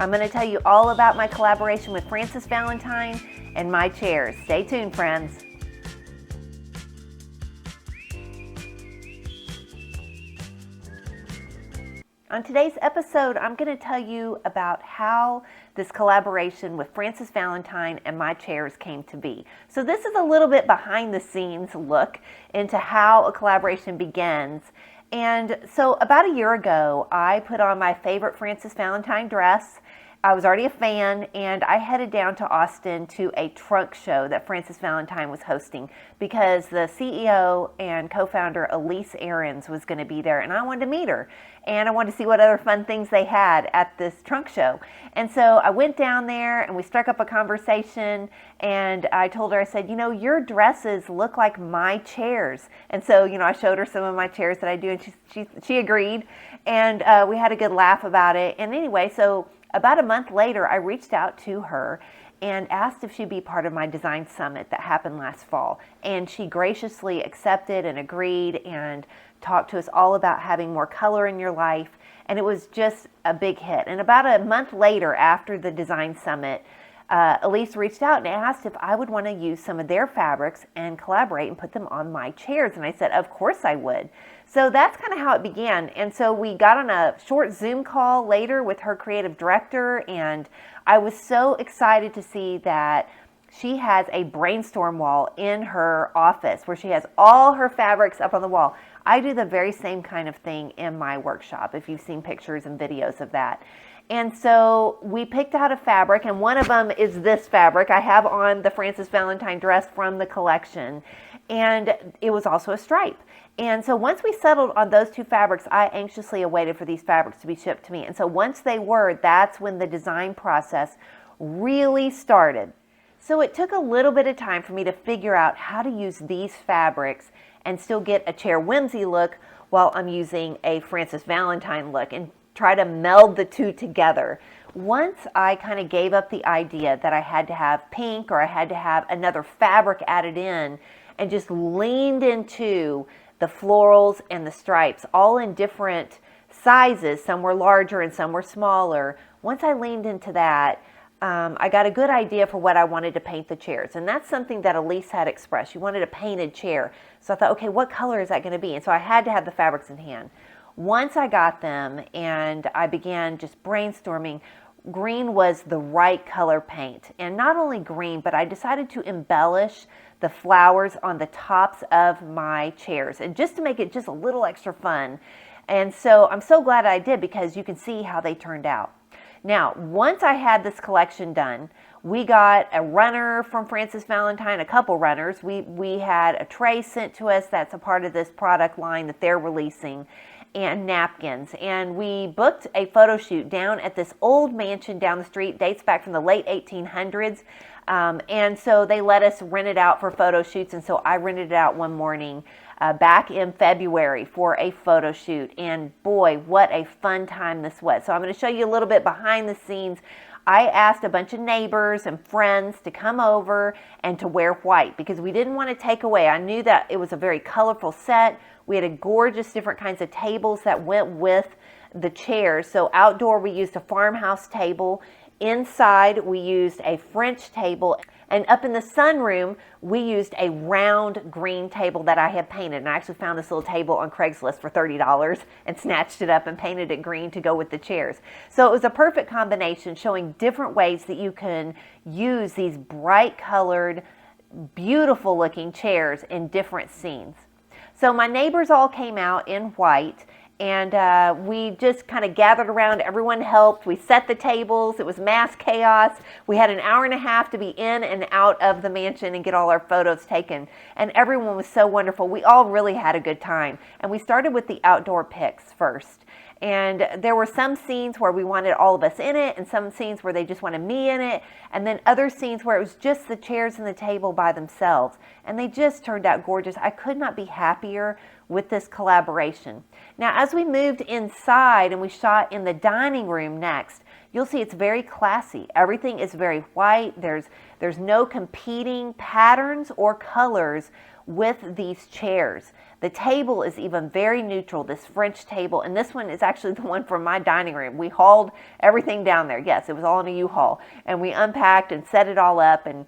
I'm going to tell you all about my collaboration with Frances Valentine and my chairs. Stay tuned, friends. On today's episode, I'm going to tell you about how this collaboration with Frances Valentine and my chairs came to be. So this is a little bit behind the scenes look into how a collaboration begins. And so about a year ago, I put on my favorite Frances Valentine dress. I was already a fan, and I headed down to Austin to a trunk show that Frances Valentine was hosting because the CEO and co-founder Elise Aarons was going to be there, and I wanted to meet her, and I wanted to see what other fun things they had at this trunk show. And so I went down there, and we struck up a conversation, and I told her, I said, your dresses look like my chairs. And so, I showed her some of my chairs that I do, and she agreed, and we had a good laugh about it. And anyway, so about a month later, I reached out to her and asked if she'd be part of my design summit that happened last fall. And she graciously accepted and agreed and talked to us all about having more color in your life. And it was just a big hit. And about a month later, after the design summit, Elise reached out and asked if I would want to use some of their fabrics and collaborate and put them on my chairs. And I said, of course I would. So that's kind of how it began. And so we got on a short Zoom call later with her creative director, and I was so excited to see that she has a brainstorm wall in her office where she has all her fabrics up on the wall. I do the very same kind of thing in my workshop, if you've seen pictures and videos of that. And so we picked out a fabric, and one of them is this fabric. I have on the Frances Valentine dress from the collection, and it was also a stripe. And so once we settled on those two fabrics, I anxiously awaited for these fabrics to be shipped to me. And so once they were, that's when the design process really started. So it took a little bit of time for me to figure out how to use these fabrics and still get a chair whimsy look while I'm using a Frances Valentine look, and try to meld the two together. Once I kind of gave up the idea that I had to have pink or I had to have another fabric added in, and just leaned into the florals and the stripes, all in different sizes. Some were larger and some were smaller. Once I leaned into that, I got a good idea for what I wanted to paint the chairs. And that's something that Elise had expressed. She wanted a painted chair. So I thought, okay, what color is that going to be? And so I had to have the fabrics in hand. Once I got them and I began just brainstorming, green was the right color paint. And not only green, but I decided to embellish the flowers on the tops of my chairs, and just to make it just a little extra fun. And so I'm so glad I did, because you can see how they turned out. Now, once I had this collection done, we got a runner from Frances Valentine, a couple runners. We had a tray sent to us that's a part of this product line that they're releasing, and napkins. And we booked a photo shoot down at this old mansion down the street, dates back from the late 1800s. And so they let us rent it out for photo shoots. And so I rented it out one morning back in February for a photo shoot. And boy, what a fun time this was. So I'm going to show you a little bit behind the scenes. I asked a bunch of neighbors and friends to come over and to wear white, because we didn't want to take away. I knew that it was a very colorful set. We had a gorgeous different kinds of tables that went with the chairs. So outdoor, we used a farmhouse table. Inside, we used a French table, and up in the sunroom, we used a round green table that I had painted. And I actually found this little table on Craigslist for $30 and snatched it up and painted it green to go with the chairs. So it was a perfect combination, showing different ways that you can use these bright colored, beautiful looking chairs in different scenes. So my neighbors all came out in white, and we just kind of gathered around. Everyone helped. We set the tables. It was mass chaos. We had an hour and a half to be in and out of the mansion and get all our photos taken. And everyone was so wonderful. We all really had a good time. And we started with the outdoor pics first. And there were some scenes where we wanted all of us in it, and some scenes where they just wanted me in it, and then other scenes where it was just the chairs and the table by themselves. And they just turned out gorgeous. I could not be happier with this collaboration. Now, as we moved inside and we shot in the dining room next, you'll see it's very classy. Everything is very white. There's no competing patterns or colors with these chairs. The table is even very neutral, this French table, and this one is actually the one from my dining room. We hauled everything down there. Yes, it was all in a U-Haul, and we unpacked and set it all up. And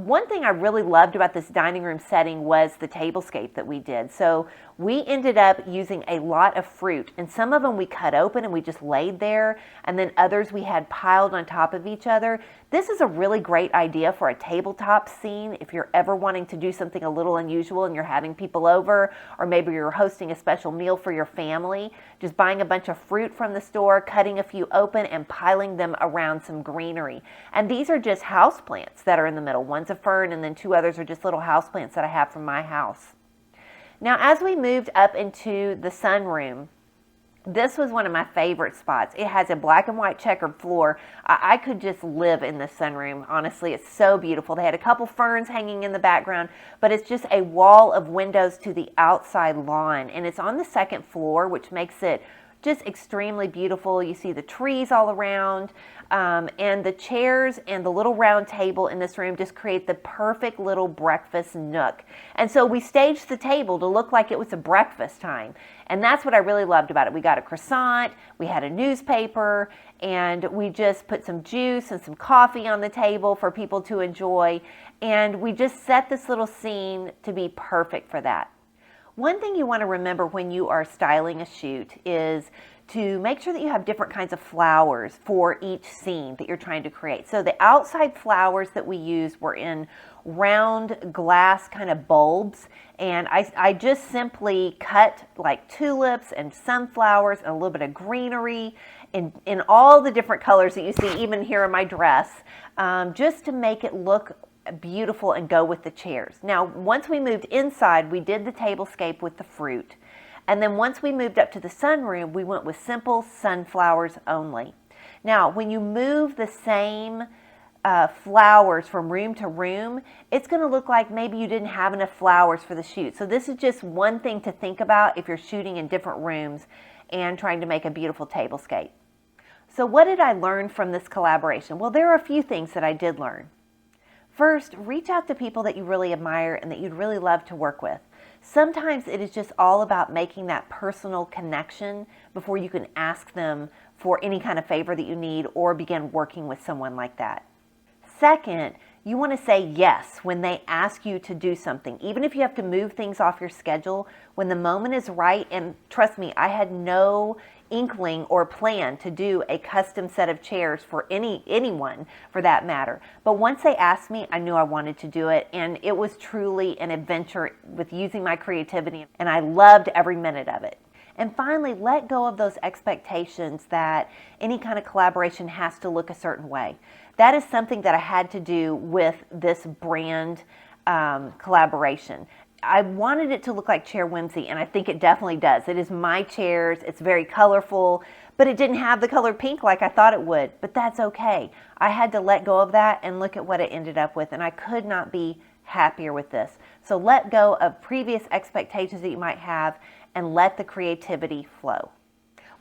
one thing I really loved about this dining room setting was the tablescape that we did. So we ended up using a lot of fruit, and some of them we cut open and we just laid there, and then others we had piled on top of each other. This is a really great idea for a tabletop scene if you're ever wanting to do something a little unusual and you're having people over, or maybe you're hosting a special meal for your family. Just buying a bunch of fruit from the store, cutting a few open, and piling them around some greenery. And these are just houseplants that are in the middle. One's a fern, and then two others are just little houseplants that I have from my house. Now, as we moved up into the sunroom, this was one of my favorite spots. It has a black and white checkered floor. I could just live in this sunroom. Honestly, it's so beautiful. They had a couple ferns hanging in the background, but it's just a wall of windows to the outside lawn. And it's on the second floor, which makes it just extremely beautiful. You see the trees all around, and the chairs and the little round table in this room just create the perfect little breakfast nook. And so we staged the table to look like it was a breakfast time. And that's what I really loved about it. We got a croissant, we had a newspaper, and we just put some juice and some coffee on the table for people to enjoy. And we just set this little scene to be perfect for that. One thing you want to remember when you are styling a shoot is to make sure that you have different kinds of flowers for each scene that you're trying to create. So the outside flowers that we used were in round glass kind of bulbs, and I just simply cut like tulips and sunflowers and a little bit of greenery in all the different colors that you see even here in my dress, just to make it look beautiful and go with the chairs. Now, once we moved inside, we did the tablescape with the fruit. And then once we moved up to the sunroom, we went with simple sunflowers only. Now, when you move the same flowers from room to room, it's going to look like maybe you didn't have enough flowers for the shoot. So this is just one thing to think about if you're shooting in different rooms and trying to make a beautiful tablescape. So what did I learn from this collaboration? Well, there are a few things that I did learn. First, reach out to people that you really admire and that you'd really love to work with. Sometimes it is just all about making that personal connection before you can ask them for any kind of favor that you need or begin working with someone like that. Second, you want to say yes when they ask you to do something, even if you have to move things off your schedule when the moment is right. And trust me, I had no inkling or plan to do a custom set of chairs for anyone for that matter. But once they asked me, I knew I wanted to do it, and it was truly an adventure with using my creativity, and I loved every minute of it. And finally, let go of those expectations that any kind of collaboration has to look a certain way. That is something that I had to do with this brand collaboration. I wanted it to look like Chair Whimsy, and I think it definitely does. It is my chairs. It's very colorful, but it didn't have the color pink like I thought it would, but that's okay. I had to let go of that and look at what it ended up with, and I could not be happier with this. So let go of previous expectations that you might have and let the creativity flow.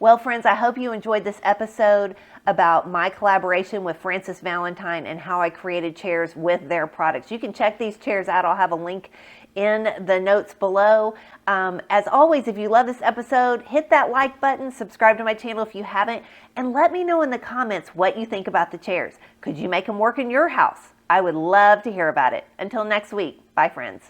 Well, friends, I hope you enjoyed this episode about my collaboration with Frances Valentine and how I created chairs with their products. You can check these chairs out. I'll have a link in the notes below. As always, if you love this episode, hit that like button, subscribe to my channel if you haven't, and let me know in the comments what you think about the chairs. Could you make them work in your house? I would love to hear about it. Until next week, bye friends.